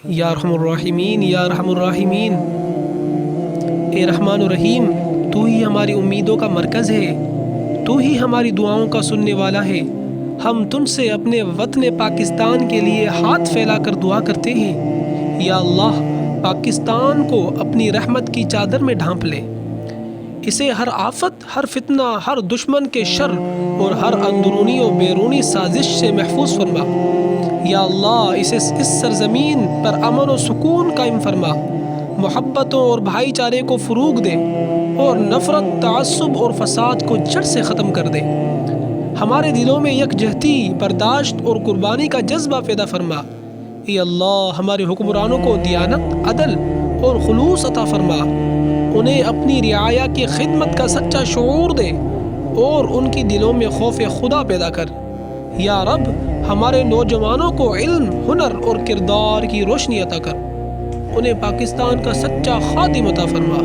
یا ارحم الراحمین یا ارحم الراحمین۔ اے رحمان الرحیم، تو ہی ہماری امیدوں کا مرکز ہے، تو ہی ہماری دعاؤں کا سننے والا ہے۔ ہم تم سے اپنے وطن پاکستان کے لیے ہاتھ پھیلا کر دعا کرتے ہیں، یا اللہ پاکستان کو اپنی رحمت کی چادر میں ڈھانپ لے، اسے ہر آفت، ہر فتنہ، ہر دشمن کے شر اور ہر اندرونی و بیرونی سازش سے محفوظ فرما۔ یا اللہ اسے اس سرزمین پر امن و سکون قائم فرما، محبتوں اور بھائی چارے کو فروغ دے اور نفرت، تعصب اور فساد کو جڑ سے ختم کر دے۔ ہمارے دلوں میں یکجہتی، برداشت اور قربانی کا جذبہ پیدا فرما۔ اے اللہ ہمارے حکمرانوں کو دیانت، عدل اور خلوص عطا فرما، انہیں اپنی رعایا کی خدمت کا سچا شعور دے اور ان کی دلوں میں خوف خدا پیدا کر۔ یا رب ہمارے نوجوانوں کو علم، ہنر اور کردار کی روشنی عطا کر، انہیں پاکستان کا سچا خادم عطا فرما۔